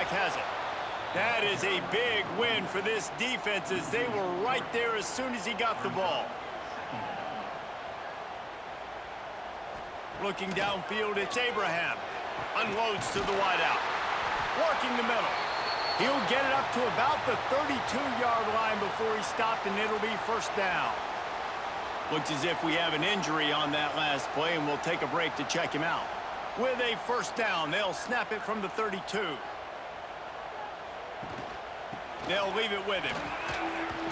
quarterback has it. That is a big win for this defense as they were right there as soon as he got the ball. Looking downfield, it's Abraham. Unloads to the wideout. Working the middle. He'll get it up to about the 32-yard line before he stopped, and it'll be first down. Looks as if we have an injury on that last play, and we'll take a break to check him out. With a first down, they'll snap it from the 32. They'll leave it with him.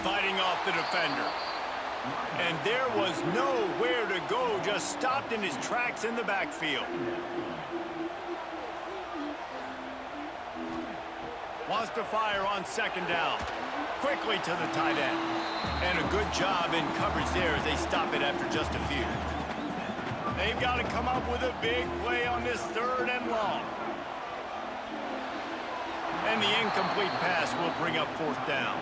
Fighting off the defender. And there was nowhere to go, just stopped in his tracks in the backfield. Wants to fire on second down. Quickly to the tight end. And a good job in coverage there as they stop it after just a few. They've got to come up with a big play on this third and long. And the incomplete pass will bring up fourth down.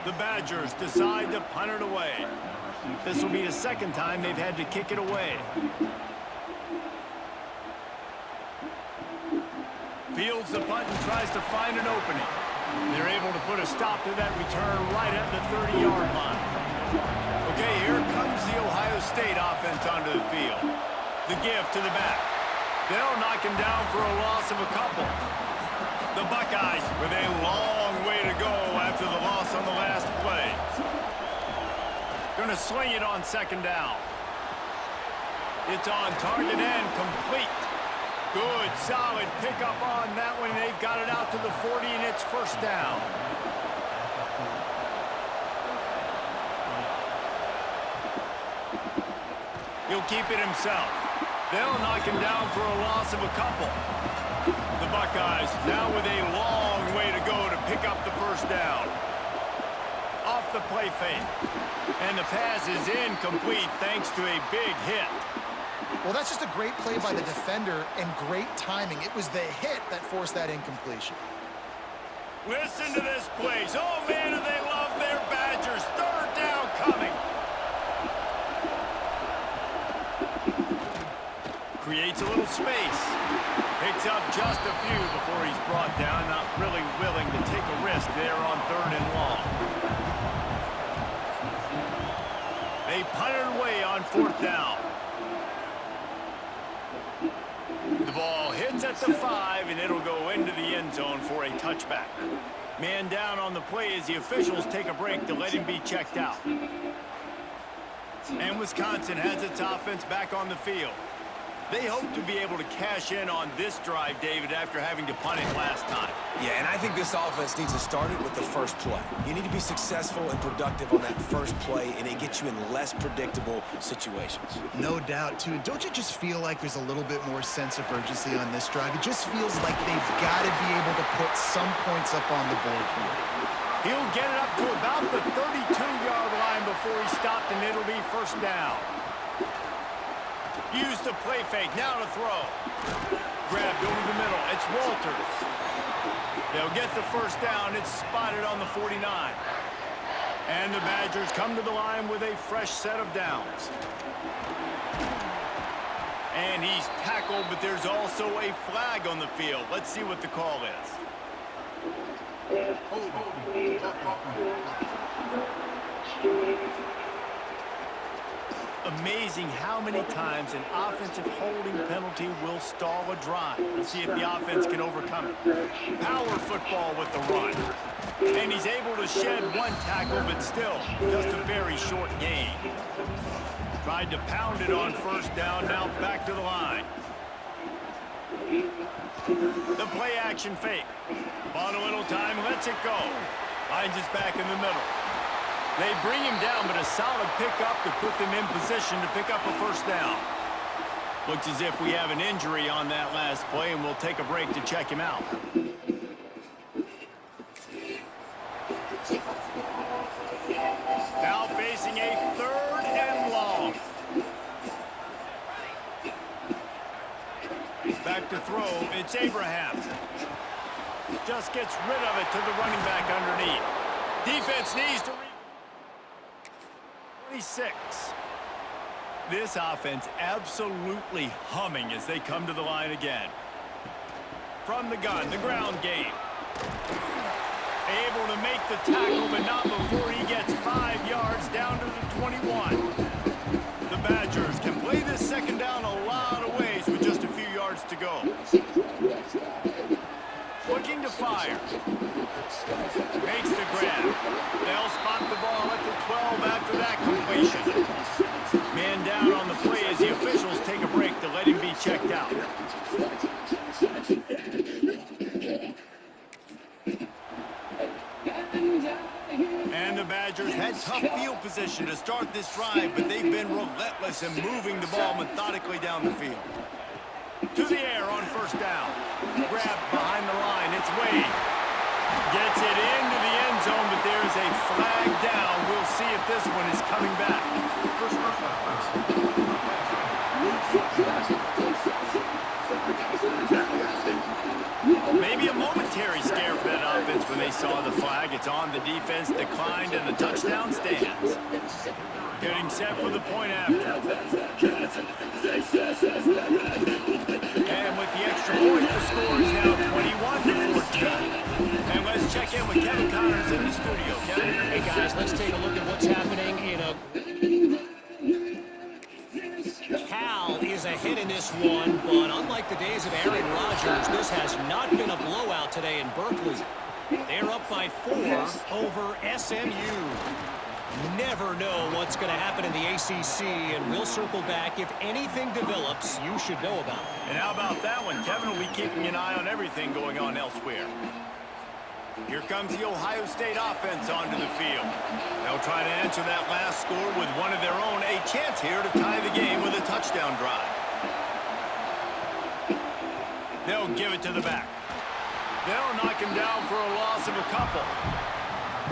The Badgers decide to punt it away. This will be the second time they've had to kick it away. Fields the punt and tries to find an opening. They're able to put a stop to that return right at the 30-yard line. Okay, here comes the Ohio State offense onto the field. The give to the back. They'll knock him down for a loss of a couple. The Buckeyes with a long way to go after the loss on the last play. Going to sling it on second down. It's on target and complete. Good, solid pickup on that one. They've got it out to the 40, and it's first down. He'll keep it himself. They'll knock him down for a loss of a couple. The Buckeyes now with a long way to go to pick up the first down. Off the play fake. And the pass is incomplete thanks to a big hit. Well, that's just a great play by the defender and great timing. It was the hit that forced that incompletion. Listen to this place. Oh, man, do they love their Badgers. Third down coming. Creates a little space. Picks up just a few before he's brought down. Not really willing to take a risk there on third and long. They punt it away on fourth down. The ball hits at the 5, and it'll go into the end zone for a touchback. Man down on the play as the officials take a break to let him be checked out. And Wisconsin has its offense back on the field. They hope to be able to cash in on this drive, David, after having to punt it last time. Yeah, and I think this offense needs to start it with the first play. You need to be successful and productive on that first play, and it gets you in less predictable situations. No doubt, too. Don't you just feel like there's a little bit more sense of urgency on this drive? It just feels like they've got to be able to put some points up on the board here. He'll get it up to about the 32-yard line before he stopped, and it'll be first down. Use the play fake, now to throw. Grabbed over the middle, it's Walters. They'll get the first down, it's spotted on the 49. And the Badgers come to the line with a fresh set of downs. And he's tackled, but there's also a flag on the field. Let's see what the call is. Amazing how many times an offensive holding penalty will stall a drive. Let's see if the offense can overcome it. Power football with the run. And he's able to shed one tackle, but still just a very short gain. Tried to pound it on first down, now back to the line. The play action fake. Bought a little time, lets it go. Finds his back in the middle. They bring him down, but a solid pickup to put them in position to pick up a first down. Looks as if we have an injury on that last play, and we'll take a break to check him out. Now facing a third and long. Back to throw, it's Abraham. Just gets rid of it to the running back underneath. Defense needs to 26. This offense absolutely humming as they come to the line again. From the gun, the ground game. able to make the tackle, but not before he gets 5 yards down to the 21. The Badgers can play this second down a lot of ways with just a few yards to go. Looking to fire. Makes the grab. They'll spot the ball at the 12 after that completion. Man down on the play as the officials take a break to let him be checked out. And the Badgers had tough field position to start this drive, but they've been relentless in moving the ball methodically down the field. To the air on first down. Grab behind the line. It's Wade. Gets it into the end zone, but there's a flag down. We'll see if this one is coming back. Maybe a momentary scare for that offense when they saw the flag. It's on. The defense declined, and the touchdown stands. Getting set for the point after. And with the extra point, the score is now 21-14. And let's check in with Kevin Connors in the studio. Kevin? Hey, guys, let's take a look at what's happening in a... Cal is ahead in this one, but unlike the days of Aaron Rodgers, this has not been a blowout today in Berkeley. They're up by 4 over SMU. Never know what's going to happen in the ACC, and we'll circle back. If anything develops, you should know about it. And how about that one? Kevin will be keeping an eye on everything going on elsewhere. Here comes the Ohio State offense onto the field. They'll try to answer that last score with one of their own. A chance here to tie the game with a touchdown drive. They'll give it to the back. They'll knock him down for a loss of a couple.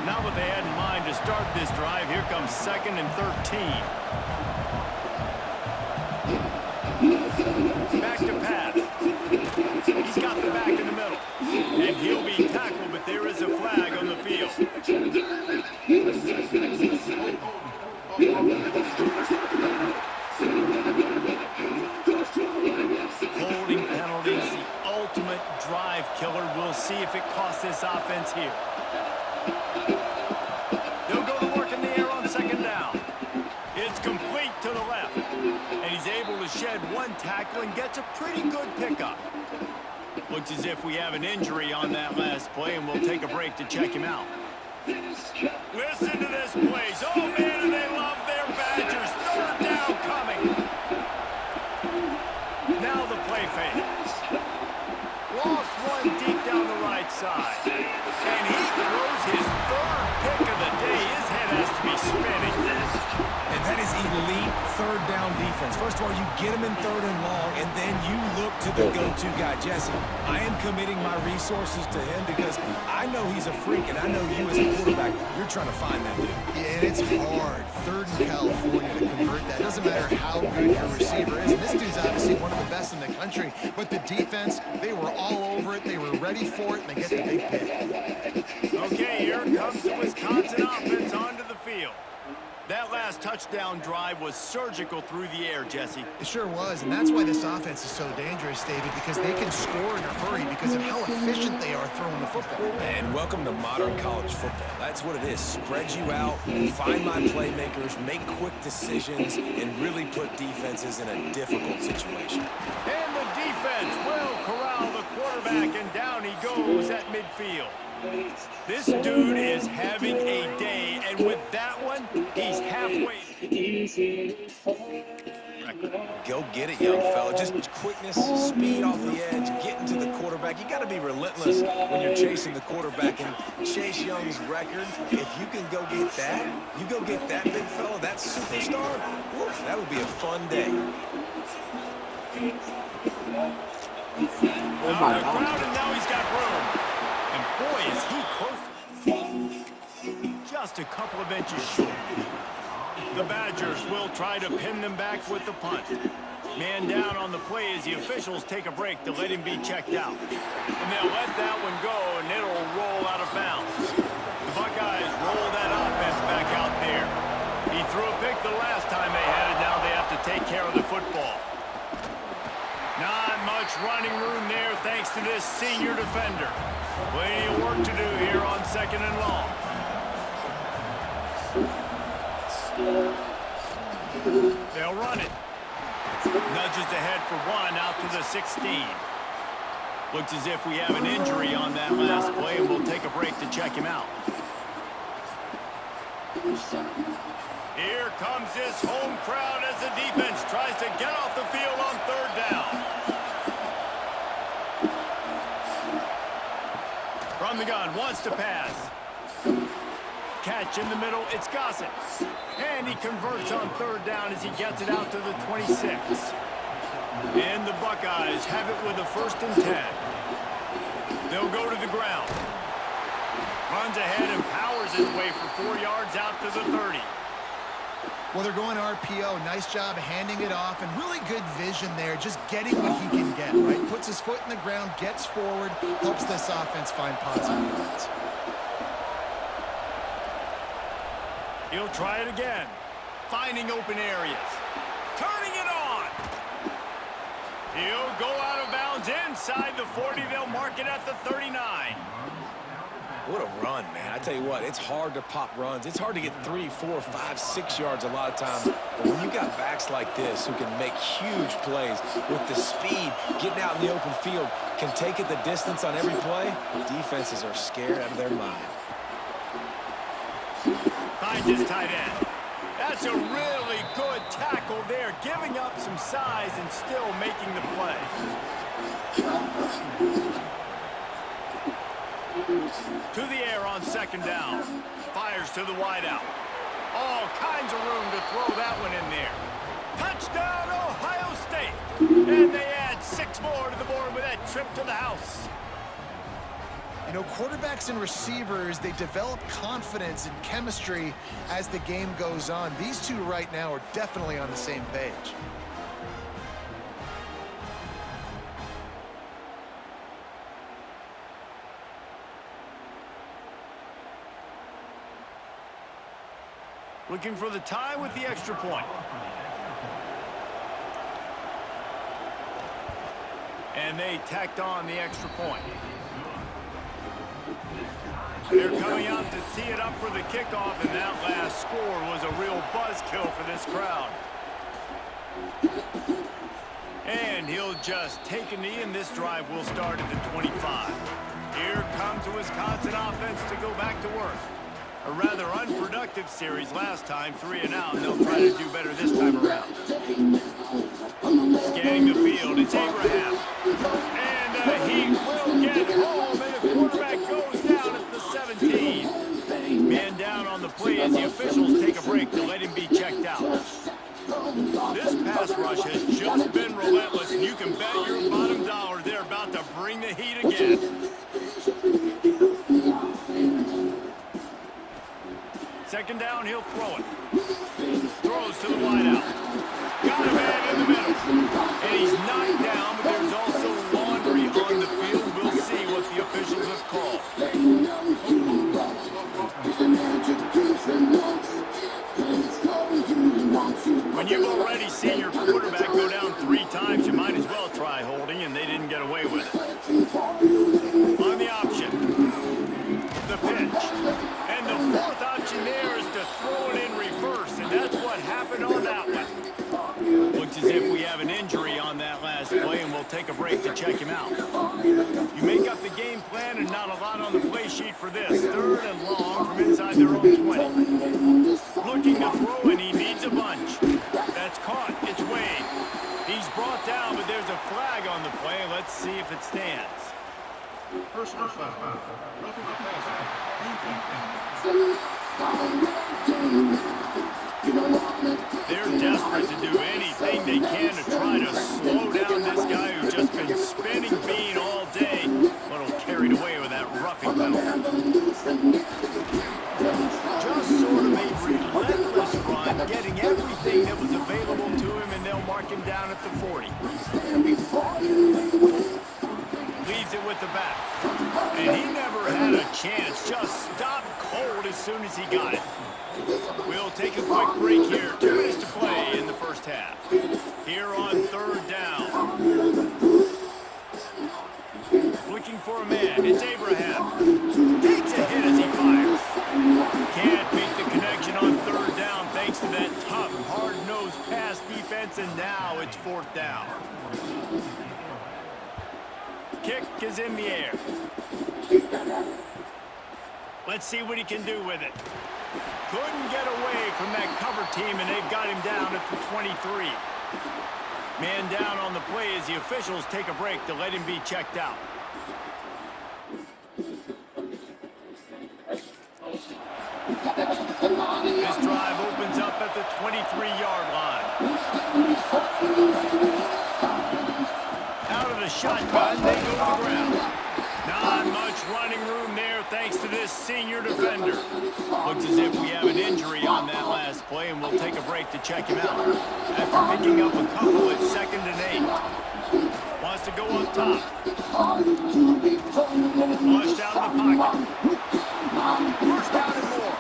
Not what they had in mind to start this drive. Here comes 2nd and 13. Back to pass. He's got the back in the middle. And he'll be tackled, but there is a flag on the field. Holding penalties, the ultimate drive killer. We'll see if it costs this offense here. They'll go to work in the air on 2nd down. It's complete to the left. And he's able to shed one tackle and gets a pretty good pickup. Looks as if we have an injury on that last play, and we'll take a break to check him out. Listen to this place. Oh, man, and they love their Badgers. 3rd down coming. Now the play fake. Lost one deep down the right side. And he throws his 3rd pick of the day. His head has to be spinning. And that is elite 3rd down defense. First of all, you get him in 3rd and long, and then you look to the go-to guy, Jesse. I am committing my resources to him because I know he's a freak, and I know you as a quarterback, you're trying to find that dude. Yeah, and it's hard. 3rd in California to convert that. Doesn't matter how good your receiver is. And this dude's obviously one of the best in the country. But the defense, they were all over it. They were ready for it, and they get the big pick. Okay, here comes the Wisconsin offense onto the field. That last touchdown drive was surgical through the air, Jesse. It sure was, and that's why this offense is so dangerous, David, because they can score in a hurry because of how efficient they are throwing the football. And welcome to modern college football. That's what it is. Spread you out, find my playmakers, make quick decisions, and really put defenses in a difficult situation. And the defense will corral the quarterback, and down he goes at midfield. This dude is having a day, and with that one, he's halfway. Go get it, young fella. Just quickness, speed off the edge, getting to the quarterback. You got to be relentless when you're chasing the quarterback. And Chase Young's record, if you can go get that, you go get that big fella, that superstar, woof, that would be a fun day. Out of the crowd, and now he's got room. And boy, is he close. Just a couple of inches short. The Badgers will try to pin them back with the punt. Man down on the play as the officials take a break to let him be checked out. And they'll let that one go, and it'll roll out of bounds. The Buckeyes roll that offense back out there. He threw a pick the last time they had it. Now they have to take care of the football. Not much running room there thanks to this senior defender. Plenty of work to do here on second and long. They'll run it. Nudges ahead for one out to the 16. Looks as if we have an injury on that last play, and we'll take a break to check him out. Here comes this home crowd as the defense tries to get off the field on third down. From the gun, wants to pass. Catch in the middle, it's Gossett. And he converts on third down as he gets it out to the 26. And the Buckeyes have it with a 1st and 10. They'll go to the ground. Runs ahead and powers his way for 4 yards out to the 30. Well, they're going RPO. Nice job handing it off, and really good vision there, just getting what he can get, right? Puts his foot in the ground, gets forward, helps this offense find positive points. He'll try it again. Finding open areas. Turning it on. He'll go out of bounds inside the 40. They'll mark it at the 39. What a run, man. I tell you what, it's hard to pop runs. It's hard to get 3, 4, 5, 6 yards a lot of times. But when you got backs like this who can make huge plays with the speed, getting out in the open field, can take it the distance on every play, defenses are scared out of their mind. Finds his tight end. That's a really good tackle there, giving up some size and still making the play. To the air on second down. Fires to the wideout. All kinds of room to throw that one in there. Touchdown, Ohio State. And they add 6 more to the board with that trip to the house. You know, quarterbacks and receivers, they develop confidence and chemistry as the game goes on. These two right now are definitely on the same page. Looking for the tie with the extra point. And they tacked on the extra point. They're coming out to tee it up for the kickoff, and that last score was a real buzzkill for this crowd. And he'll just take a knee, and this drive will start at the 25. Here comes the Wisconsin offense to go back to work. A rather unproductive series last time, 3 and out, and they'll try to do better this time around. Scanning the field, it's Abraham. And he will get home, and the quarterback goes down at the 17. Man down on the play as the officials take a break to let him be checked out. This pass rush has just been relentless, and you can bet your bottom dollar they're about to bring the heat again. Second down, he'll throw it. Throws to the wideout. Got a man in the middle. And he's knocked down, but there's also laundry on the field. We'll see what the officials have called. When you've already seen your quarterback go down 3 times, you might as well try holding, and they didn't get away with it. On the option, the pitch. And the 4th option there is to throw it in reverse, and that's what happened on that one. Looks as if we have an injury on that last play, and we'll take a break to check him out. You make up the game plan, and not a lot on the play sheet for this. 3rd and long from inside their own 20. Looking to throw, and he needs a bunch. That's caught. It's Wade. He's brought down, but there's a flag on the play. Let's see if it stands. Personal foul. Roughing the passer. They're desperate to do anything they can to try to slow down this guy who's just been spinning bean all day, but will carried away with that roughing penalty. Just sort of a relentless run, getting everything that was available to him, and they'll mark him down at the 40. Leaves it with the back. And he never had a chance. Just stopped cold as soon as he got it. We'll take a quick break here. 2 minutes to play in the first half. Here on 3rd down. Looking for a man. It's Abraham. Takes a hit as he offense, and now it's 4th down. Kick is in the air. Let's see what he can do with it. Couldn't get away from that cover team, and they've got him down at the 23. Man down on the play as the officials take a break to let him be checked out. This drive opens up at the 23-yard line. Out of the shotgun, they go to the ground. Not much running room there thanks to this senior defender. Looks as if we have an injury on that last play, and we'll take a break to check him out. After picking up a couple at 2nd and 8. Wants to go up top. Flushed out of the pocket. 1st down and more.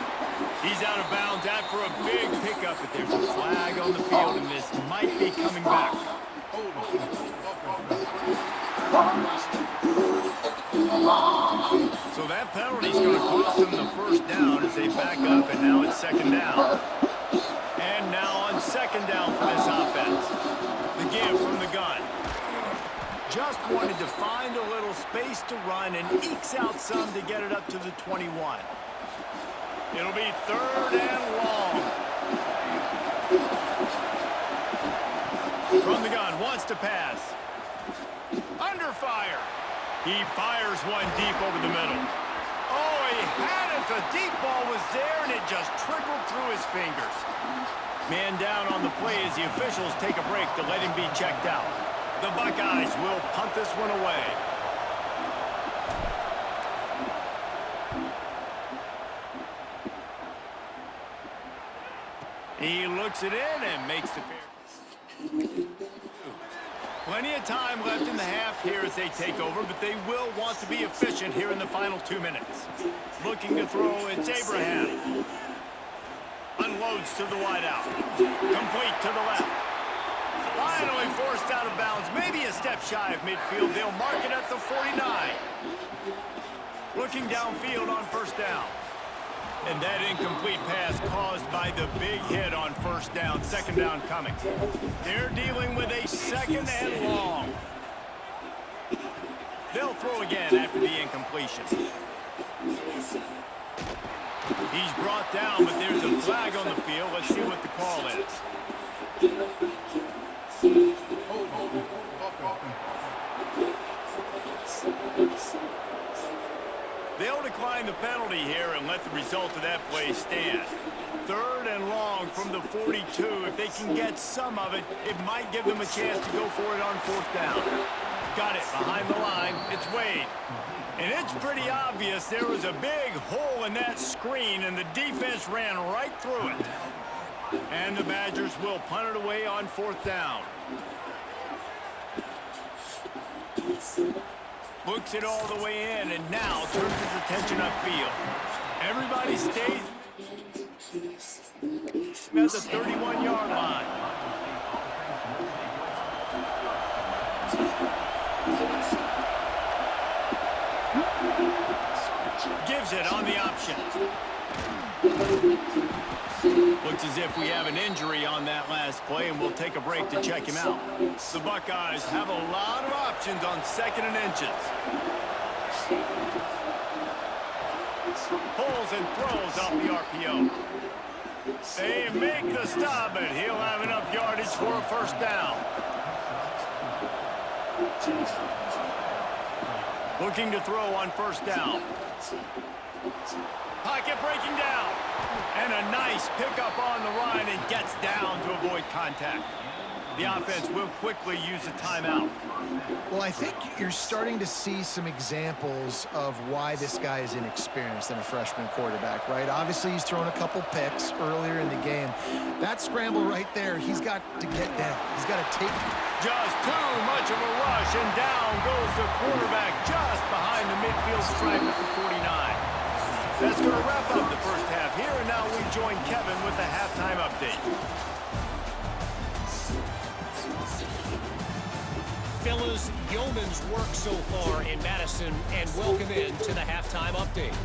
He's out of bounds after a big pickup, but there's a flag on the field, and this might be coming back. So that penalty's going to cost them the 1st down as they back up, and now it's 2nd down. And now on 2nd down for this offense. The give from the gun. Just wanted to find a little space to run and ekes out some to get it up to the 21. It'll be 3rd and long. From the gun, wants to pass. Under fire. He fires one deep over the middle. Oh, he had it. The deep ball was there, and it just trickled through his fingers. Man down on the play as the officials take a break to let him be checked out. The Buckeyes will punt this one away. He looks it in and makes the fair. Plenty of time left in the half here as they take over, but they will want to be efficient here in the final 2 minutes. Looking to throw, it's Abraham. Unloads to the wideout. Complete to the left. Finally forced out of bounds, maybe a step shy of midfield. They'll mark it at the 49. Looking downfield on 1st down. And that incomplete pass caused by the big hit on 1st down. 2nd down coming. They're dealing with a 2nd and long. They'll throw again after the incompletion. He's brought down, but there's a flag on the field. Let's see what the call is. They'll decline the penalty here and let the result of that play stand. 3rd and long from the 42. If they can get some of it, it might give them a chance to go for it on 4th down. Got it behind the line. It's Wade. And it's pretty obvious there was a big hole in that screen, and the defense ran right through it. And the Badgers will punt it away on 4th down. Looks it all the way in, and now turns his attention upfield. Everybody stays at the 31-yard line. Gives it on the option. Looks as if we have an injury on that last play, and we'll take a break to check him out. The Buckeyes have a lot of options on 2nd and inches. Pulls and throws off the RPO. They make the stop, but he'll have enough yardage for a 1st down. Looking to throw on 1st down. Pocket breaking down. And a nice pickup on the line, and gets down to avoid contact. The offense will quickly use a timeout. Well, I think you're starting to see some examples of why this guy is inexperienced in a freshman quarterback, right? Obviously, he's thrown a couple picks earlier in the game. That scramble right there, he's got to get down. He's got to take just too much of a rush, and down goes the quarterback just behind the midfield stripe at the 49. That's going to wrap up the 1st half here, and now we join Kevin with the halftime update. Fellas, yeoman's work so far in Madison, and welcome in to the halftime update.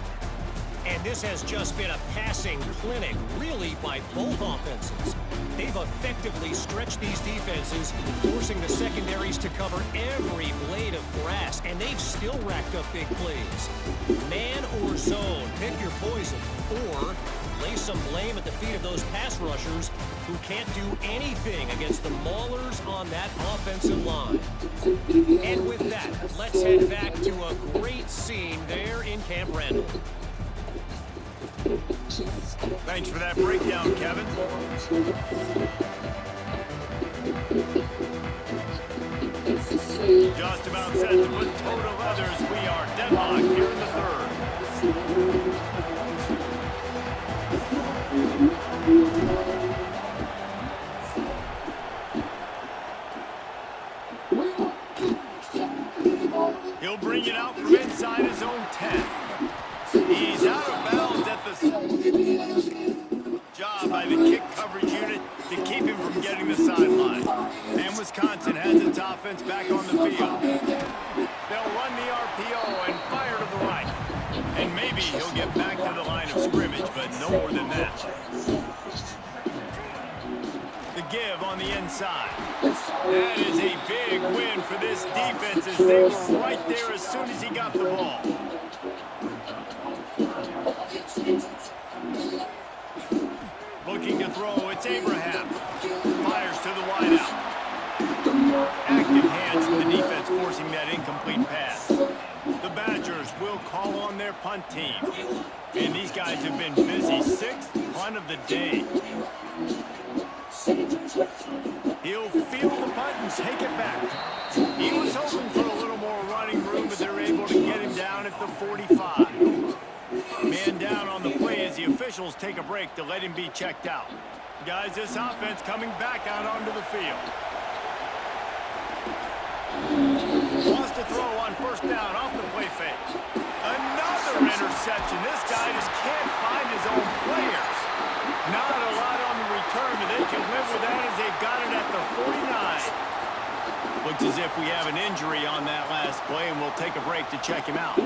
And this has just been a passing clinic, really, by both offenses. They've effectively stretched these defenses, forcing the secondaries to cover every blade of grass, and they've still racked up big plays. Man or zone, pick your poison, or lay some blame at the feet of those pass rushers who can't do anything against the maulers on that offensive line. And with that, let's head back to a great scene there in Camp Randall. Thanks for that breakdown, Kevin. Just about set to put toe to leathers. We are deadlocked here in the third. He'll bring it out from inside his own 10. He's out of bounds at the job by the kick coverage unit to keep him from getting the sideline. And Wisconsin has its offense back on the field. They'll run the RPO and fire to the right. And maybe he'll get back to the line of scrimmage, but no more than that. The give on the inside. That is a big win for this defense as they were right there as soon as he got the ball. Looking to throw, it's Abraham. Fires to the wideout. Active hands from the defense forcing that incomplete pass. The Badgers will call on their punt team. And these guys have been busy. Sixth punt of the day. He'll field the punt and take it back. He was hoping for a little more running room, but they're able to get him down at the 45. Man down on the play as the officials take a break to let him be checked out. Guys, this offense coming back out onto the field. Wants to throw on first down off the play fake. Another interception. This guy just can't find his own players. Not a lot on the return, but they can live with that as they've got it at the 49. Looks as if we have an injury on that last play, and we'll take a break to check him out.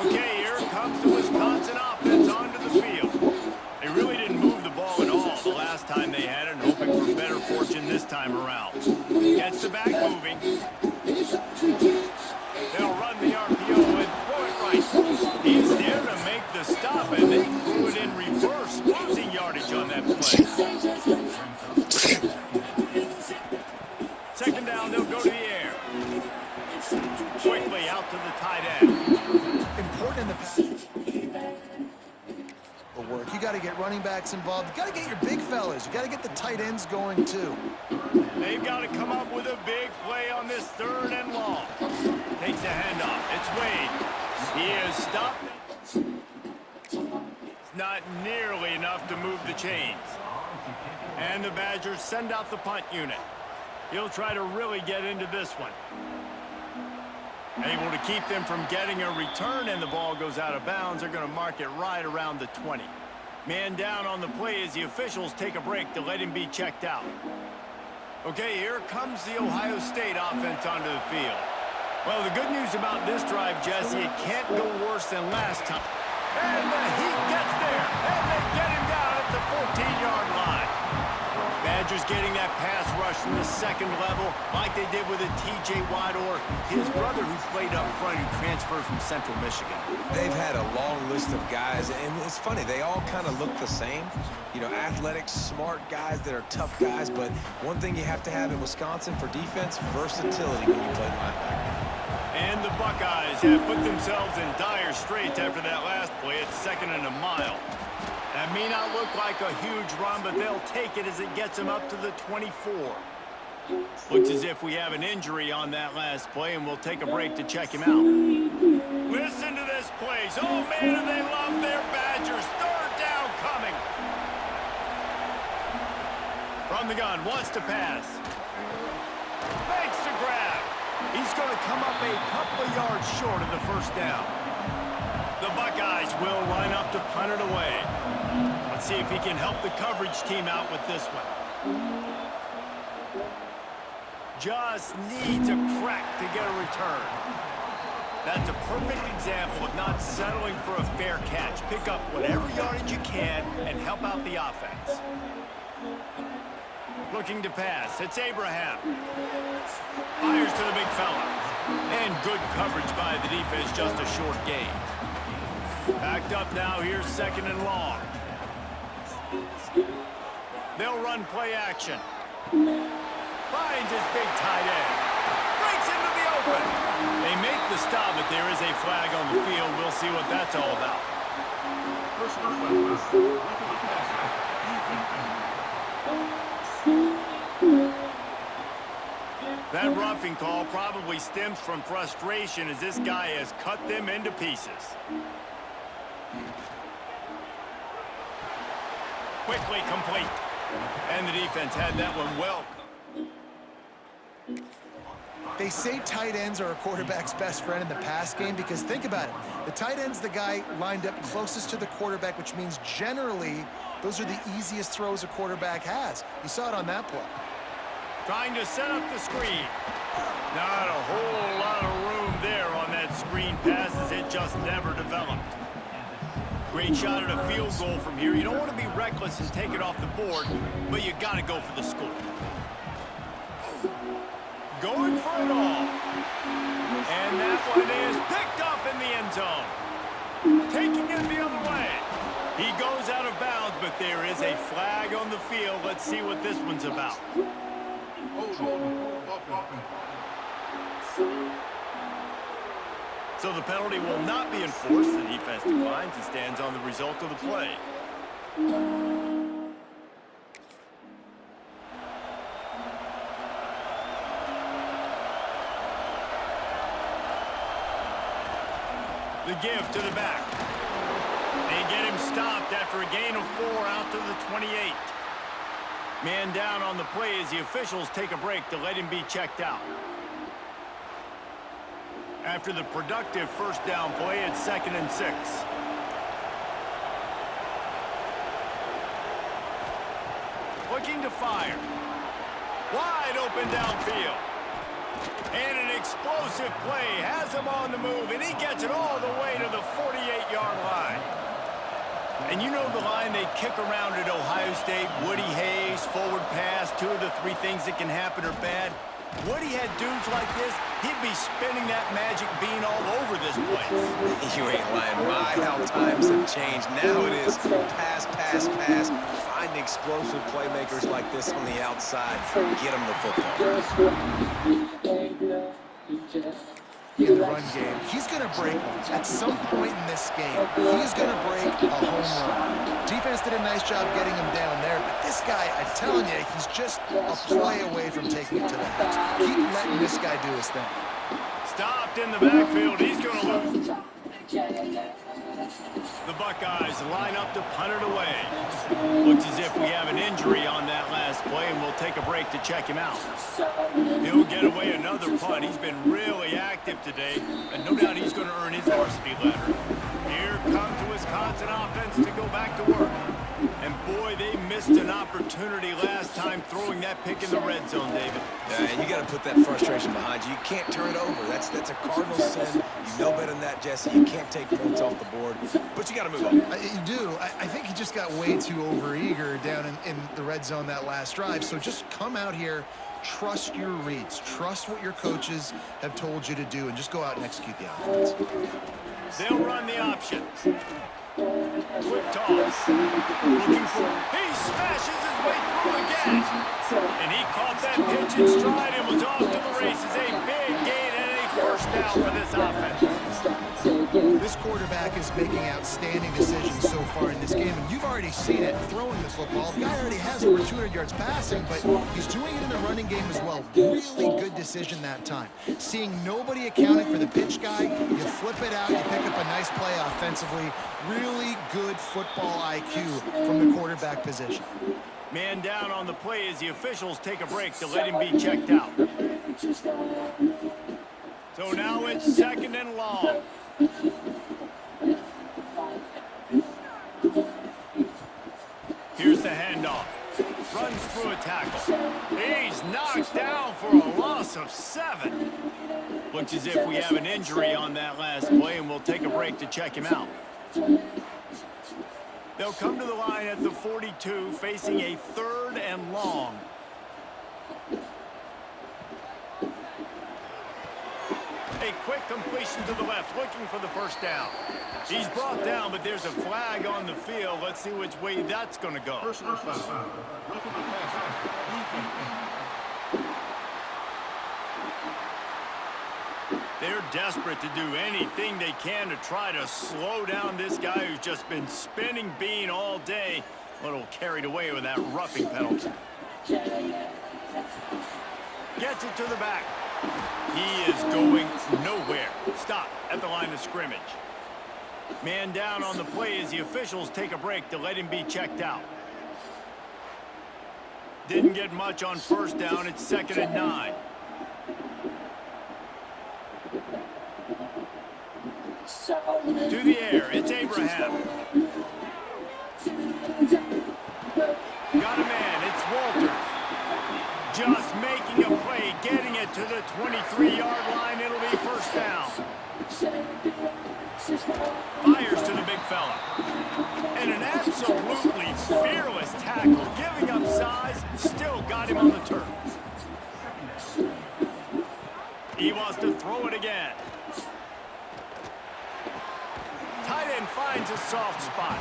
Okay, here comes the Wisconsin offense onto the field. They really didn't move the ball at all the last time they had it, hoping for better fortune this time around. Gets the back moving. They'll run the RPO and throw it right. He's there to make the stop, and they threw it in reverse, losing yardage on that play. Second down, they'll go to the air. Quickly out to the tight end. Important in the pass. Work. You got to get running backs involved. You got to get your big fellas. You got to get the tight ends going too. They've got to come up with a big play on this third and long. Takes a handoff. It's Wade. He is stopped. It's not nearly enough to move the chains. And the Badgers send out the punt unit. He'll try to really get into this one. Able to keep them from getting a return, and the ball goes out of bounds. They're going to mark it right around the 20. Man down on the play as the officials take a break to let him be checked out. Okay, here comes the Ohio State offense onto the field. Well, the good news about this drive, Jesse, it can't go worse than last time. And the heat gets there, and they get him down at the 14-yard line. Badgers getting that pass rush from the second level like they did with a T.J. Watt or his brother who played up front who transferred from Central Michigan. They've had a long list of guys, and it's funny, they all kind of look the same. You know, athletic, smart guys that are tough guys, but one thing you have to have in Wisconsin for defense, versatility when you play linebacker. And the Buckeyes have put themselves in dire straits after that last play. It's second and a mile. That may not look like a huge run, but they'll take it as it gets them up to the 24. Looks as if we have an injury on that last play, and we'll take a break to check him out. Listen to this place. Oh, man, do they love their Badgers. Third down coming. From the gun, wants to pass. Makes the grab. He's going to come up a couple of yards short of the first down. The Buckeyes will line up to punt it away. Let's see if he can help the coverage team out with this one. Just needs a crack to get a return. That's a perfect example of not settling for a fair catch. Pick up whatever yardage you can and help out the offense. Looking to pass. It's Abraham. Fires to the big fella. And good coverage by the defense, just a short gain. Backed up now, here's 2nd and long. They'll run play action. Finds his big tight end. Breaks into the open. They make the stop, but there is a flag on the field. We'll see what that's all about. Personal foul. Roughing the passer. That roughing call probably stems from frustration as this guy has cut them into pieces. Quickly complete. And the defense had that one well. They say tight ends are a quarterback's best friend in the pass game because think about it. The tight end's the guy lined up closest to the quarterback, which means generally those are the easiest throws a quarterback has. You saw it on that play. Trying to set up the screen. Not a whole lot of room there on that screen pass as it just never developed. Great shot at a field goal from here. You don't want to be reckless and take it off the board, but you got to go for the score. Going for it all. And that one is picked up in the end zone. Taking it the other way. He goes out of bounds, but there is a flag on the field. Let's see what this one's about. So the penalty will not be enforced. The defense declines and stands on the result of the play. The give to the back. They get him stopped after a gain of 4 out to the 28. Man down on the play as the officials take a break to let him be checked out. After the productive first down play, it's 2nd and 6. Looking to fire. Wide open downfield. And an explosive play has him on the move, and he gets it all the way to the 48-yard line. And you know the line they kick around at Ohio State, Woody Hayes, forward pass, 2 of the 3 things that can happen are bad. Woody had dudes like this, he'd be spinning that magic bean all over this place. You ain't lying. My, how times have changed. Now it is pass, pass, pass. Find explosive playmakers like this on the outside. Get them the football. In the run game, he's going to break one. At some point in this game, he's going to break a home run. Defense did a nice job getting him down there, but this guy, I'm telling you, he's just a play away from taking it to the house. Keep letting this guy do his thing. Stopped in the backfield. He's going to lose. The Buckeyes line up to punt it away. Looks as if we have an injury on that last play, and we'll take a break to check him out. He'll get away another punt. He's been really active today, and no doubt he's going to earn his varsity letter. Here comes the Wisconsin offense to go back to work. And boy, they missed an opportunity last time throwing that pick in the red zone, David. Yeah, and you got to put that frustration behind you. You can't turn it over. That's a cardinal sin. You know better than that, Jesse. You can't take points off the board, but you got to move on. You do. I think he just got way too overeager down in the red zone that last drive. So just come out here, trust your reads, trust what your coaches have told you to do, and just go out and execute the offense. They'll run the option. Quick toss. Looking for. He smashes his way through again. And he caught that pitch in stride and was off to the races. A big gain and a first down for this offense. This quarterback is making outstanding decisions so far in this game, and you've already seen it throwing the football. The guy already has over 200 yards passing, but he's doing it in the running game as well. Really good decision that time. Seeing nobody accounting for the pitch guy, you flip it out, you pick up a nice play offensively. Really good football IQ from the quarterback position. Man down on the play as the officials take a break to let him be checked out. So now it's 2nd and long. Here's the handoff. Runs through a tackle. He's knocked down for a loss of 7. Looks as if we have an injury on that last play, and we'll take a break to check him out. They'll come to the line at the 42, facing a 3rd and long. A quick completion to the left, looking for the first down. He's brought down, but there's a flag on the field. Let's see which way that's going to go. Personal foul. Roughing the passer. They're desperate to do anything they can to try to slow down this guy who's just been spinning bean all day. A little carried away with that roughing penalty. Gets it to the back. He is going nowhere. Stop at the line of scrimmage. Man down on the play as the officials take a break to let him be checked out. Didn't get much on first down. It's 2nd and 9. To the air, it's Abraham. Got a man, it's Walters. Just making a play, getting it to the 23-yard line. It'll be first down. Fires to the big fella. And an absolutely fearless tackle, giving up size, still got him on the turf. He wants to throw it again. Tight end finds a soft spot.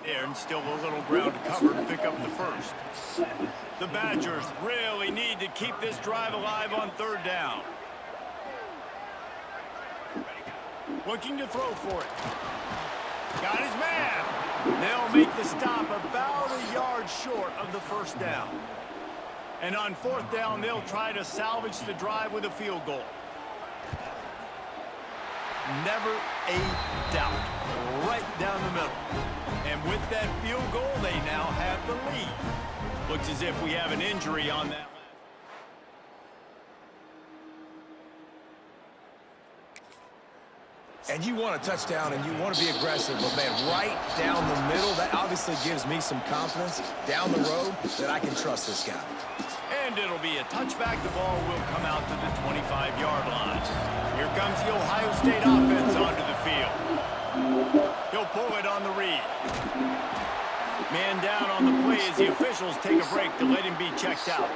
There, and still a little ground to cover to pick up the first. The Badgers really need to keep this drive alive on 3rd down. Looking to throw for it. Got his man. They'll make the stop about a yard short of the first down. And on 4th down, they'll try to salvage the drive with a field goal. Never a doubt. Right down the middle. And with that field goal, they now have the lead. Looks as if we have an injury on that. And you want a touchdown and you want to be aggressive, but man, right down the middle, that obviously gives me some confidence down the road that I can trust this guy. And it'll be a touchback. The ball will come out to the 25-yard line. Here comes the Ohio State offense onto the field. He'll pull it on the read. Man down on the play as the officials take a break to let him be checked out.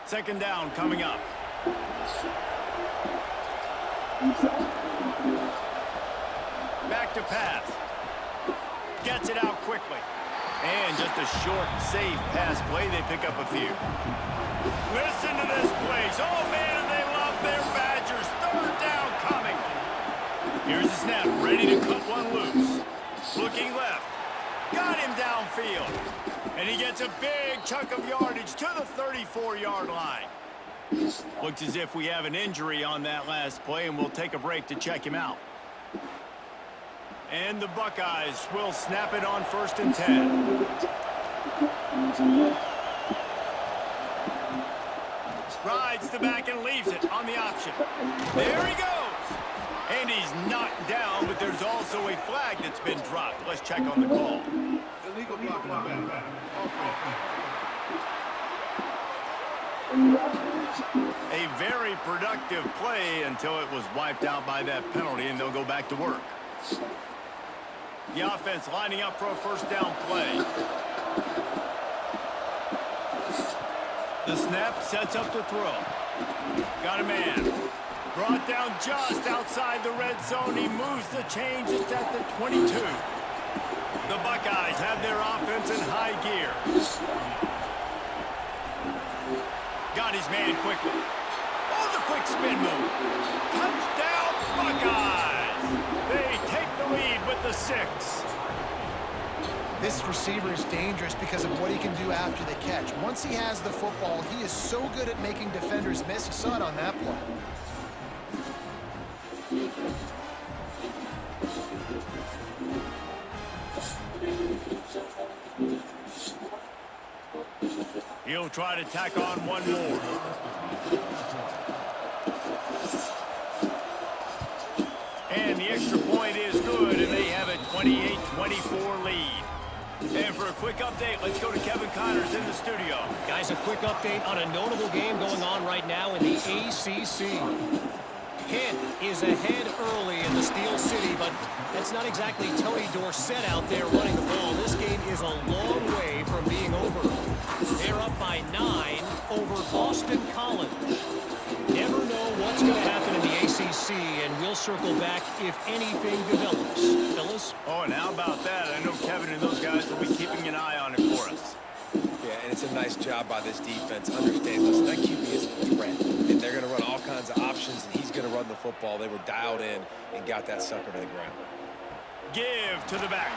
Second down coming up. Back to pass. Gets it out quickly. And just a short, safe pass play. They pick up a few. Listen to this place. Oh, man, they love their Badgers. 3rd down coming. Here's the snap. Ready to cut one loose. Looking left. Got him downfield. And he gets a big chunk of yardage to the 34-yard line. Looks as if we have an injury on that last play, and we'll take a break to check him out. And the Buckeyes will snap it on 1st and 10. Rides the back and leaves it on the option. There he goes. And he's knocked down, but there's also a flag that's been dropped. Let's check on the call. Illegal block in the back. A very productive play until it was wiped out by that penalty, and they'll go back to work. The offense lining up for a first down play. The snap sets up to throw. Got a man. Brought down just outside the red zone. He moves the chains. It's at the 22. The Buckeyes have their offense in high gear. Got his man quickly. Oh, the quick spin move. Touchdown, Buckeyes. They take the lead with the 6. This receiver is dangerous because of what he can do after the catch. Once he has the football, he is so good at making defenders miss. You saw it on that play. He'll try to tack on one more. And the extra point is good, and they have a 28-24 lead. And for a quick update, let's go to Kevin Connors in the studio. Guys, a quick update on a notable game going on right now in the ACC. Pitt is ahead early in the Steel City, but that's not exactly Tony Dorsett out there running the ball. This game is a long way from being over. They're up by 9 over Boston College. Never know what's going to happen in the ACC, and we'll circle back if anything develops. Phyllis? Oh, and how about that? I know Kevin and those guys will be keeping an eye on it for us. Yeah, and it's a nice job by this defense. Understand, listen, that QB is a threat, and they're going to run all kinds of options, and he's going to run the football. They were dialed in and got that sucker to the ground. Give to the back.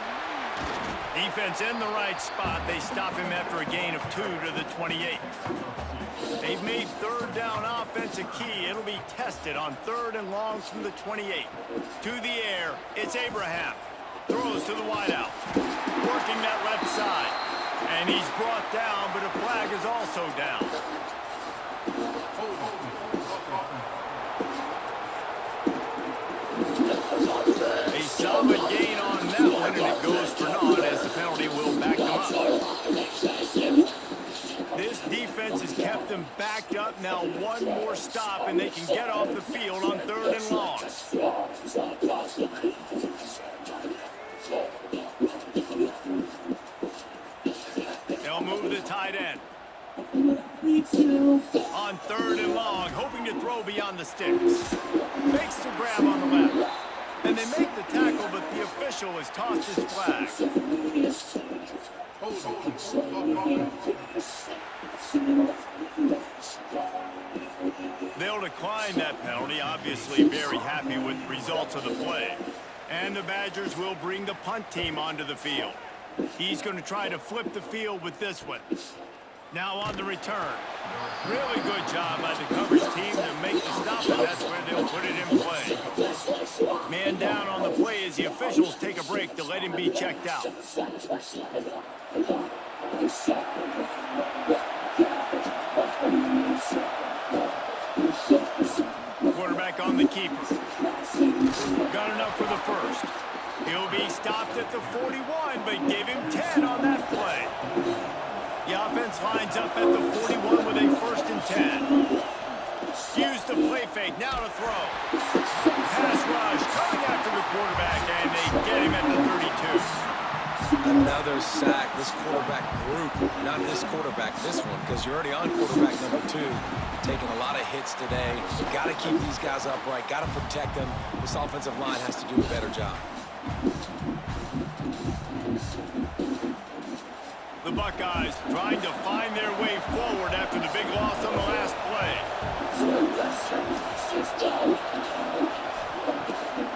Defense in the right spot. They stop him after a gain of 2 to the 28. They've made third down offense a key. It'll be tested on 3rd and long from the 28. To the air, it's Abraham. Throws to the wideout. Working that left side. And he's brought down, but a flag is also down. A solid gain on that one, and it goes for naught as the penalty will back them up. This defense has kept them backed up. Now one more stop, and they can get off the field on 3rd and long. They'll move the tight end. On 3rd and long, hoping to throw beyond the sticks. Makes the grab on the left. And they make the tackle, but the official has tossed his flag. They'll decline that penalty, obviously very happy with the results of the play. And the Badgers will bring the punt team onto the field. He's going to try to flip the field with this one. Now on the return. Really good job by the coverage team to make the stop, and that's where they'll put it in play. Man down on the play as the officials take a break to let him be checked out. Quarterback on the keeper. Got enough for the first. He'll be stopped at the 41, but give him 10 on that play. The offense lines up at the 41 with a 1st and 10. Use the play fake, now to throw. Pass rush, coming after the quarterback, and they get him at the 32. Another sack. This quarterback group, not this quarterback, this one, because you're already on quarterback number 2. Taking a lot of hits today. Got to keep these guys upright, got to protect them. This offensive line has to do a better job. The Buckeyes trying to find their way forward after the big loss on the last play.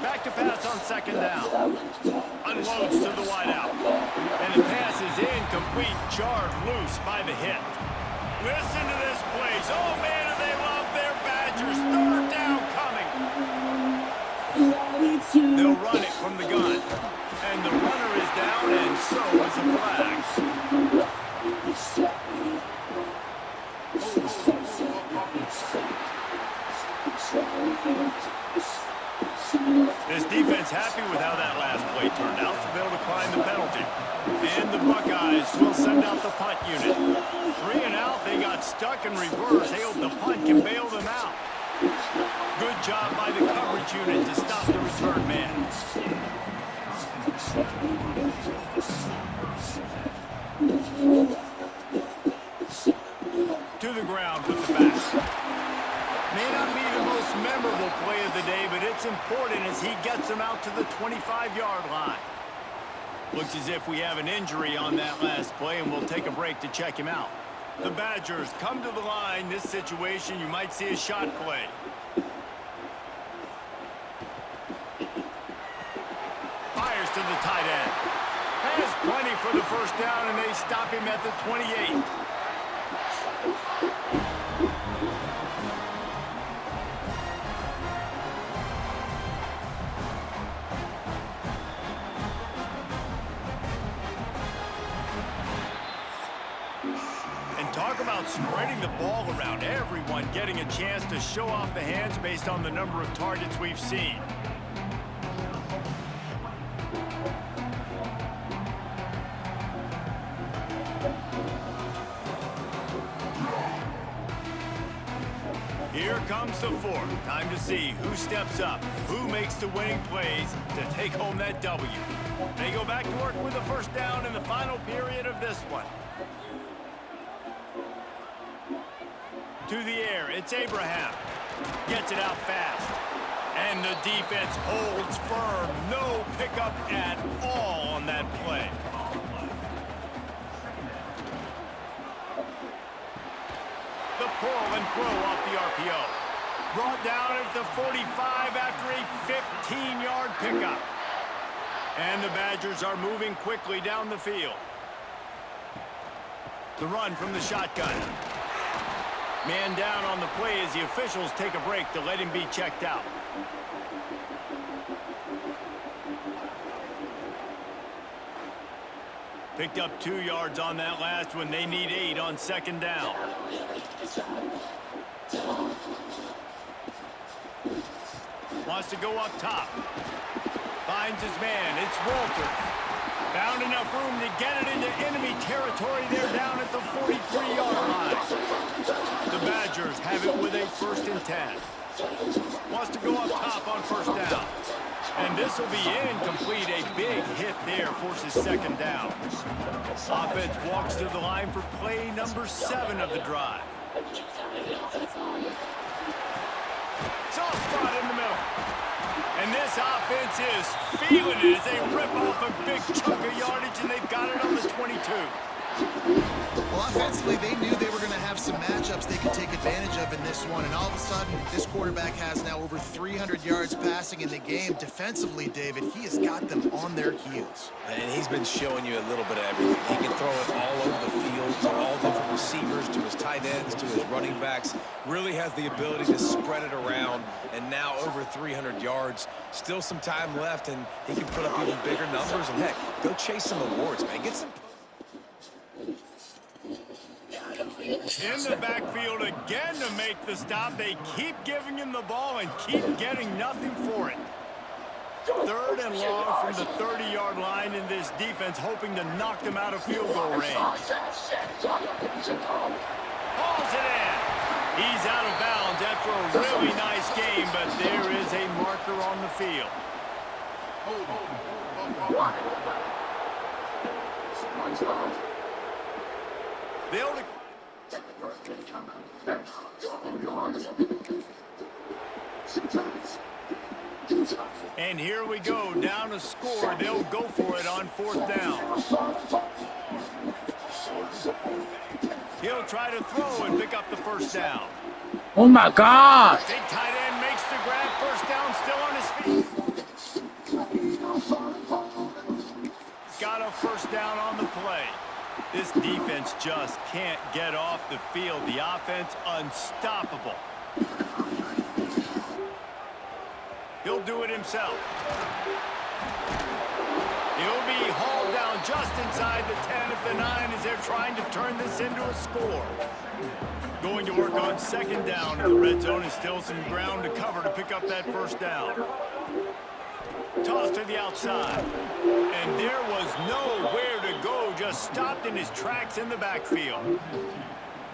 Back to pass on 2nd down. Unloads to the wideout. And the pass is incomplete, jarred loose by the hit. Listen to this place. Oh, man, do they love their Badgers. 3rd down coming. They'll run it from the gun. And the runner is down, and so is the flag. This defense happy with how that last play turned out, so they'll decline the penalty. And the Buckeyes will send out the punt unit. 3 and out, they got stuck in reverse. They hope the punt can bail them out. Good job by the coverage unit to stop the return man. To the ground with the back. May not be the most memorable play of the day, but it's important as he gets them out to the 25-yard line. Looks as if we have an injury on that last play, and we'll take a break to check him out. The Badgers come to the line. This situation, you might see a shot play. Fires to the tight end. Has plenty for the 1st down, and they stop him at the 28. And talk about spreading the ball around. Everyone getting a chance to show off the hands based on the number of targets we've seen. Here comes the fourth. Time to see who steps up, who makes the winning plays to take home that W. They go back to work with the first down in the final period of this one. To the air, it's Abraham. Gets it out fast. And the defense holds firm. No pickup at all on that play. The pull and throw off the RPO. Brought down at the 45 after a 15-yard pickup. And the Badgers are moving quickly down the field. The run from the shotgun. Man down on the play as the officials take a break to let him be checked out. Picked up 2 yards on that last one. They need 8 on second down. Wants to go up top. Finds his man. It's Walters. Found enough room to get it into enemy territory. They're down at the 43-yard line. The Badgers have it with a 1st and 10. Wants to go up top on first down. And this will be incomplete. A big hit there forces second down. Offense walks to the line for play number 7 of the drive. Soft spot in the middle. And this offense is feeling it as they rip off a big chunk of yardage, and they've got it on the 22. Well, offensively, they knew they were going to have some matchups they could take advantage of in this one. And all of a sudden, this quarterback has now over 300 yards passing in the game. Defensively, David, he has got them on their heels. And he's been showing you a little bit of everything. He can throw it all over the field to all different receivers, to his tight ends, to his running backs. Really has the ability to spread it around. And now over 300 yards. Still some time left, and he can put up even bigger numbers. And heck, go chase some awards, man. Get some... In the backfield again to make the stop. They keep giving him the ball and keep getting nothing for it. 3rd and long from the 30-yard line, in this defense hoping to knock them out of field goal range. Hauls it in. He's out of bounds after a really nice game, but there is a marker on the field. They'll And here we go, down a score. They'll go for it on 4th down. He'll try to throw and pick up the first down. Oh my God! Big tight end makes the grab, first down, still on his feet. He's got a first down on the play. This defense just can't get off the field. The offense unstoppable. He'll do it himself. He'll be hauled down just inside the 10 at the 9 as they're trying to turn this into a score. Going to work on second down. The red zone is still some ground to cover to pick up that first down. Toss to the outside. And there was nowhere to go. Just stopped in his tracks in the backfield.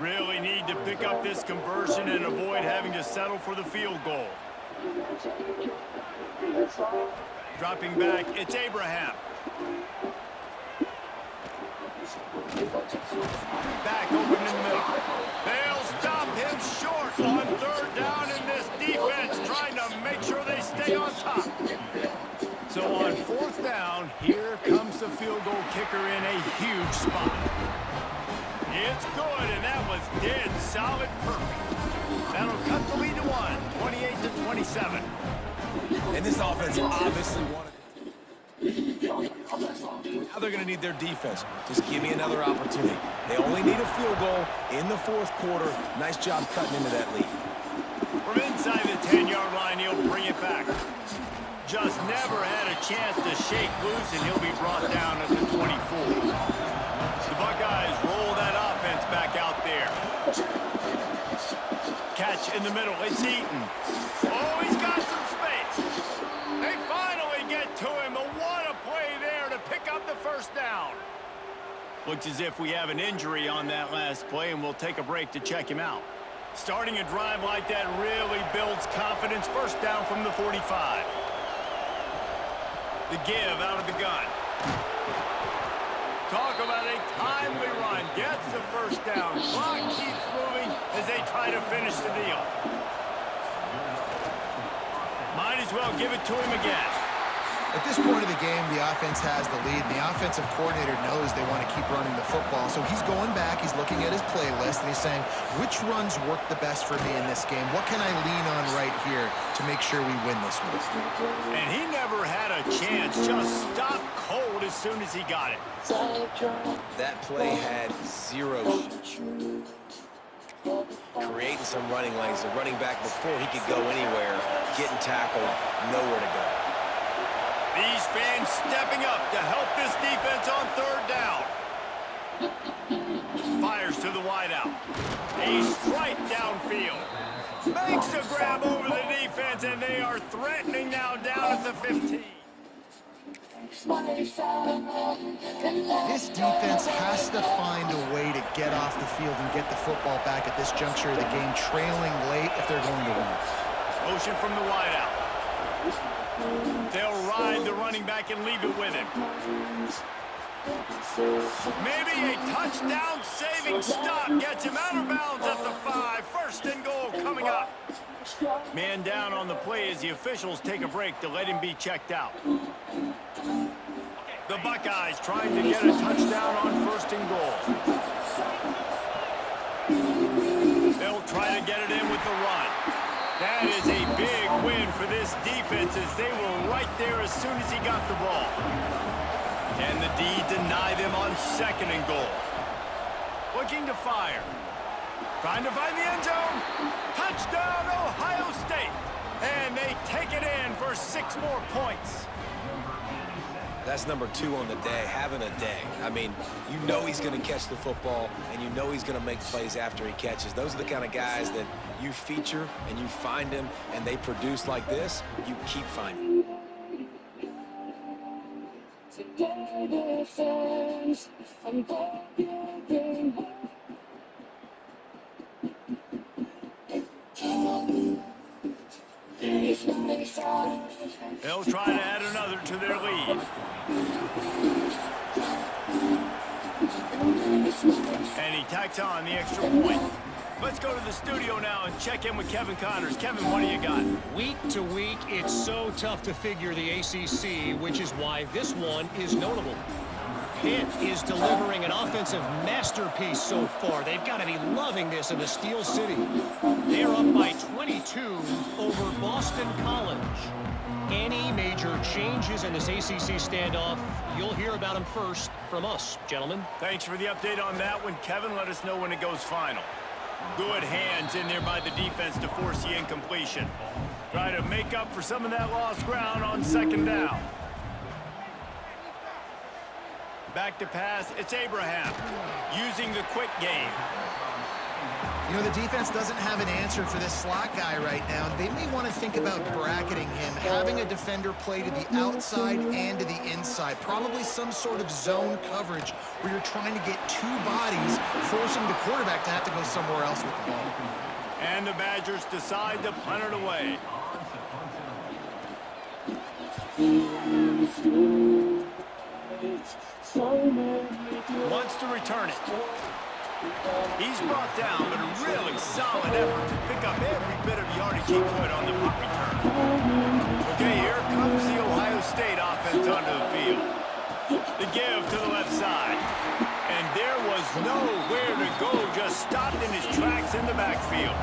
Really need to pick up this conversion and avoid having to settle for the field goal. Dropping back, it's Abraham. Back open in the middle. They'll stop him short on 3rd down, in this defense trying to make sure they stay on top. So on 4th down, here comes the field goal kicker in a huge spot. It's good, and that was dead solid perfect. That'll cut the lead to 1, 28-27. And this offense obviously wanted... Now they're going to need their defense. Just give me another opportunity. They only need a field goal in the 4th quarter. Nice job cutting into that lead. From inside the 10-yard line, he'll bring it back. Just never had a chance to shake loose, and he'll be brought down at the 24. The Buckeyes roll that offense back out there. Catch in the middle. It's Eaton. Oh, he's got some space. They finally get to him. But what a play there to pick up the first down. Looks as if we have an injury on that last play, and we'll take a break to check him out. Starting a drive like that really builds confidence. First down from the 45. The give out of the gun. Talk about a timely run. Gets the first down. Clock keeps moving as they try to finish the deal. Might as well give it to him again. At this point of the game, the offense has the lead, and the offensive coordinator knows they want to keep running the football. So he's going back, he's looking at his playlist, and he's saying, which runs work the best for me in this game? What can I lean on right here to make sure we win this one? And he never had a chance. Just stopped cold as soon as he got it. That play had zero creating some running lanes. The running back, before he could go anywhere, getting tackled, nowhere to go. These fans stepping up to help this defense on third down. Fires to the wideout. A strike downfield. Makes a grab over the defense, and they are threatening now down at the 15. This defense has to find a way to get off the field and get the football back at this juncture of the game, trailing late if they're going to win. Motion from the wideout. They'll ride the running back and leave it with him. Maybe a touchdown-saving stop gets him out of bounds at the 5. First and goal coming up. Man down on the play as the officials take a break to let him be checked out. The Buckeyes trying to get a touchdown on first and goal. They'll try to get it in with the run. That is a big win for this defense as they were right there as soon as he got the ball. Can the D deny them on second and goal? Looking to fire. Trying to find the end zone. Touchdown, Ohio State. And they take it in for 6 more points. That's number 2 on the day, having a day. I mean, you know he's going to catch the football, and you know he's going to make plays after he catches. Those are the kind of guys that you feature and you find them, and they produce like this, you keep finding them. They'll try to add another to their lead. And he tacks on the extra point. Let's go to the studio now and check in with Kevin Connors. Kevin, what do you got? Week to week, it's so tough to figure the ACC, which is why this one is notable. Pitt is delivering an offensive masterpiece so far. They've got to be loving this in the Steel City. They're up by 22 over Boston College. Any major changes in this ACC standoff, you'll hear about them first from us, gentlemen. Thanks for the update on that one, Kevin. Let us know when it goes final. Good hands in there by the defense to force the incompletion. Try to make up for some of that lost ground on second down. Back to pass, it's Abraham using the quick game. You know, the defense doesn't have an answer for this slot guy right now. They may want to think about bracketing him, having a defender play to the outside and to the inside. Probably some sort of zone coverage where you're trying to get 2 bodies, forcing the quarterback to have to go somewhere else with the ball. And the Badgers decide to punt it away. Wants to return it. He's brought down, but a really solid effort to pick up every bit of yardage he could on the punt return. Okay, here comes the Ohio State offense onto the field. The give to the left side. And there was nowhere to go, just stopped in his tracks in the backfield.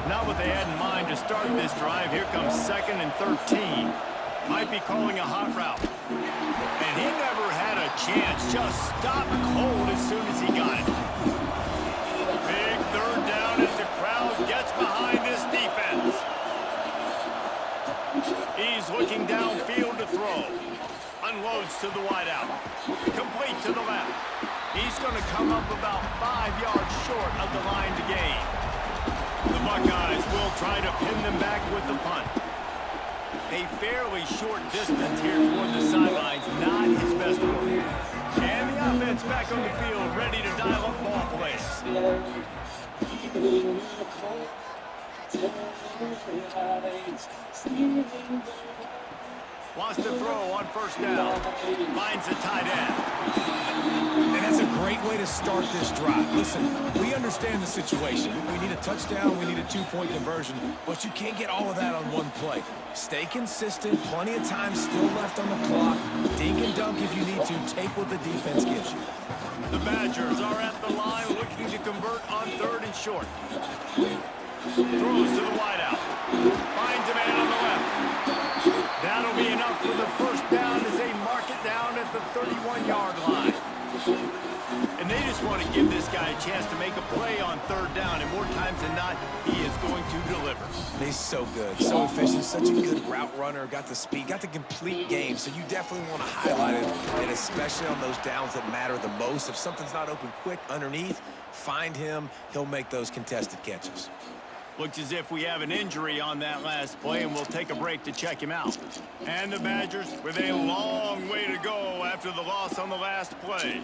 Not what they had in mind to start this drive. Here comes 2nd and 13. Might be calling a hot route. And he never had a chance. Just stopped cold as soon as he got it. Big third down as the crowd gets behind this defense. He's looking downfield to throw. Unloads to the wideout. Complete to the left. He's going to come up about 5 yards short of the line to gain. The Buckeyes will try to pin them back with the punt. A fairly short distance here toward the sidelines, not his best work. And the offense back on the field, ready to dial up ball plays. Wants to throw on first down. Finds a tight end. And that's a great way to start this drive. Listen, we understand the situation. We need a touchdown, we need a two-point conversion, but you can't get all of that on one play. Stay consistent, plenty of time still left on the clock. Dink and dunk if you need to. Take what the defense gives you. The Badgers are at the line looking to convert on 3rd and short. Throws to the wideout. Finds a man on the left. That'll be enough for the first down as they mark it down at the 31-yard line. And they just want to give this guy a chance to make a play on 3rd down, and more times than not, he is going to deliver. He's so good, so efficient, such a good route runner, got the speed, got the complete game, so you definitely want to highlight it, and especially on those downs that matter the most. If something's not open quick underneath, find him, he'll make those contested catches. Looks as if we have an injury on that last play, and we'll take a break to check him out. And the Badgers with a long way to go after the loss on the last play.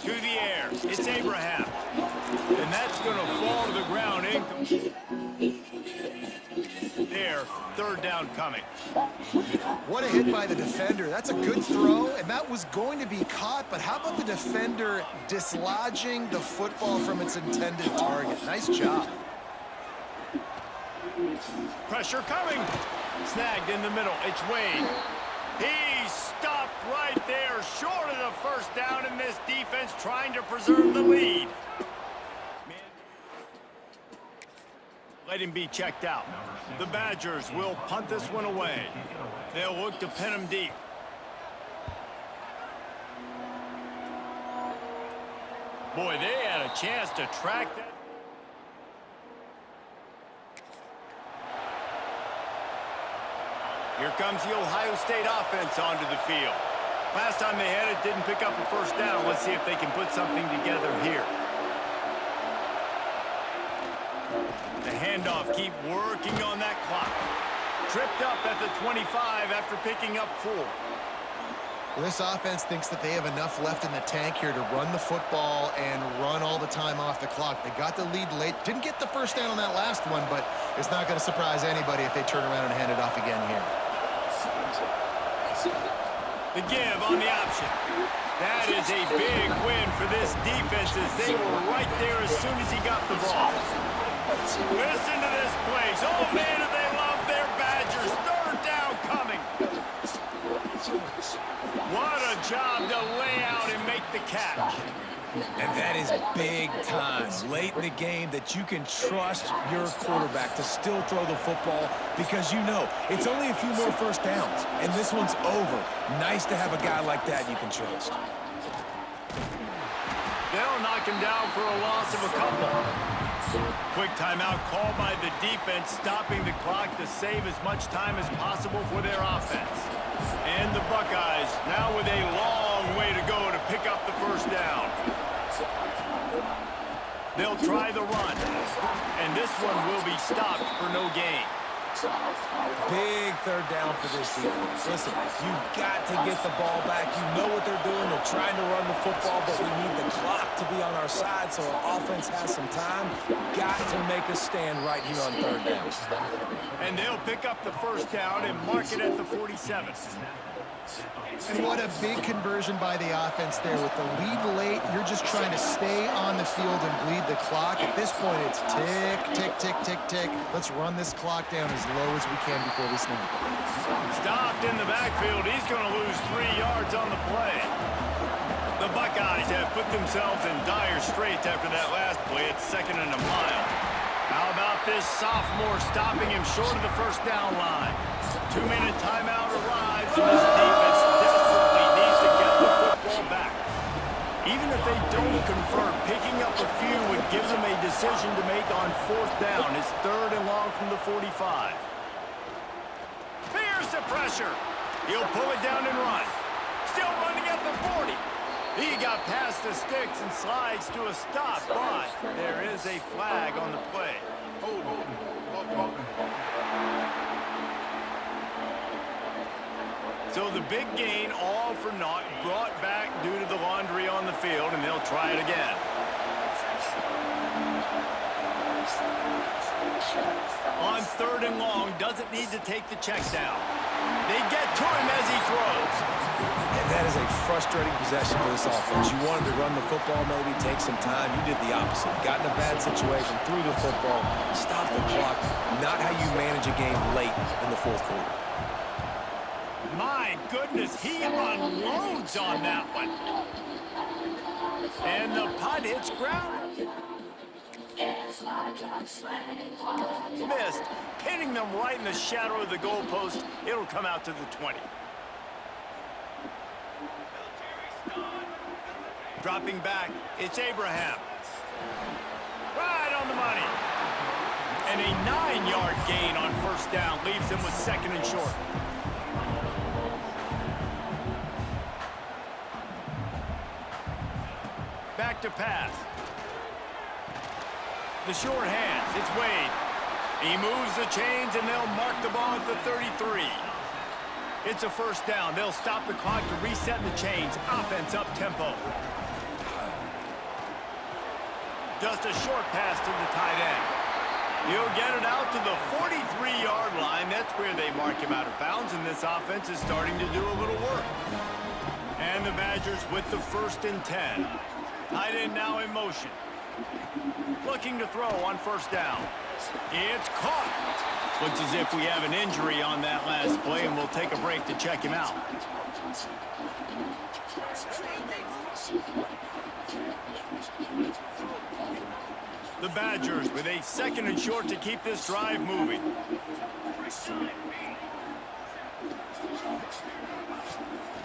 To the air, it's Abraham. And that's going to fall to the ground. There, 3rd down coming. What a hit by the defender. That's a good throw, and that was going to be caught, but how about the defender dislodging the football from its intended target? Nice job. Pressure coming. Snagged in the middle. It's Wade. He stopped right there, short of the first down, in this defense trying to preserve the lead. Let him be checked out. The Badgers will punt this one away. They'll look to pin him deep. Boy, they had a chance to track that. Here comes the Ohio State offense onto the field. Last time they had it, didn't pick up a first down. Let's see if they can put something together here. The handoff, keep working on that clock. Tripped up at the 25 after picking up 4. Well, this offense thinks that they have enough left in the tank here to run the football and run all the time off the clock. They got the lead late. Didn't get the first down on that last one, but it's not going to surprise anybody if they turn around and hand it off again here. The give on the option. That is a big win for this defense as they were right there as soon as he got the ball. Listen to this place. Oh, man, do they love their Badgers. 3rd down coming. What a job to lay out and make the catch. And that is big time, late in the game, that you can trust your quarterback to still throw the football because you know it's only a few more first downs, and this one's over. Nice to have a guy like that you can trust. They'll knock him down for a loss of a couple. Quick timeout called by the defense, stopping the clock to save as much time as possible for their offense. And the Buckeyes now with a long way to go to pick up the first down. They'll try the run, and this one will be stopped for no gain. Big 3rd down for this defense. Listen, you've got to get the ball back. You know what they're doing. They're trying to run the football, but we need the clock to be on our side so our offense has some time. Got to make a stand right here on 3rd down. And they'll pick up the first down and mark it at the 47. And what a big conversion by the offense there. With the lead late, you're just trying to stay on the field and bleed the clock. At this point, it's tick, tick, tick, tick, tick. Let's run this clock down as low as we can before we snap. Stopped in the backfield. He's going to lose 3 yards on the play. The Buckeyes have put themselves in dire straits after that last play. It's 2nd and a mile. How about this sophomore stopping him short of the first down line? 2-minute timeout arrives, and this defense desperately needs to get the football back. Even if they don't convert, picking up a few would give them a decision to make on 4th down. It's 3rd and long from the 45. Here's the pressure. He'll pull it down and run. Still running at the 40. He got past the sticks and slides to a stop, but there is a flag on the play. So the big gain, all for naught, brought back due to the laundry on the field, and they'll try it again. On 3rd and long, doesn't need to take the check down. They get to him as he throws. And that is a frustrating possession for this offense. You wanted to run the football, maybe take some time. You did the opposite. Got in a bad situation, threw the football, stopped the clock. Not how you manage a game late in the 4th quarter. My goodness, he unloads on that one. And the punt hits ground. Missed, hitting them right in the shadow of the goalpost. It'll come out to the 20. Dropping back, it's Abraham. Right on the money. And a 9-yard gain on 1st down leaves him with 2nd and short. Back to pass. The short hands, it's Wade. He moves the chains, and they'll mark the ball at the 33. It's a 1st down. They'll stop the clock to reset the chains. Offense up tempo. Just a short pass to the tight end. He'll get it out to the 43-yard line. That's where they mark him out of bounds, and this offense is starting to do a little work. And the Badgers with the 1st and 10. Tight end now in motion. Looking to throw on 1st down. It's caught. Looks as if we have an injury on that last play, and we'll take a break to check him out. The Badgers with a 2nd and short to keep this drive moving.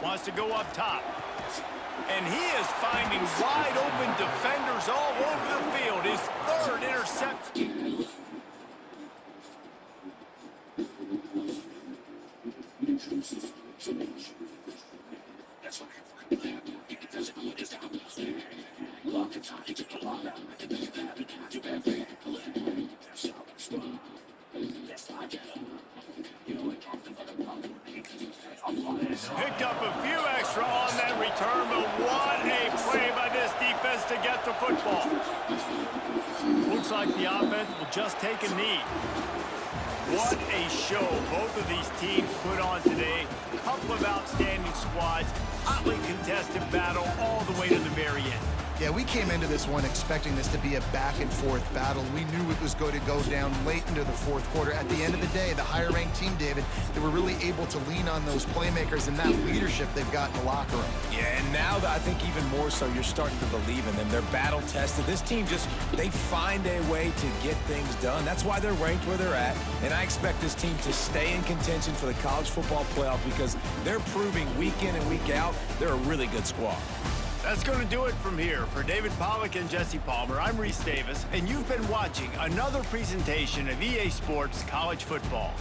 Wants to go up top. And he is finding wide open defenders all over the field. His 3rd interception. Picked up a few extra on that return, but what a play by this defense to get the football. Looks like the offense will just take a knee. What a show both of these teams put on today. A couple of outstanding squads, hotly contested battle all the way to the very end. Yeah, we came into this one expecting this to be a back-and-forth battle. We knew it was going to go down late into the 4th quarter. At the end of the day, the higher-ranked team, David, they were really able to lean on those playmakers and that leadership they've got in the locker room. Yeah, and now I think even more so, you're starting to believe in them. They're battle-tested. This team they find a way to get things done. That's why they're ranked where they're at, and I expect this team to stay in contention for the college football playoff because they're proving week in and week out they're a really good squad. That's going to do it from here. For David Pollack and Jesse Palmer, I'm Reese Davis, and you've been watching another presentation of EA Sports College Football.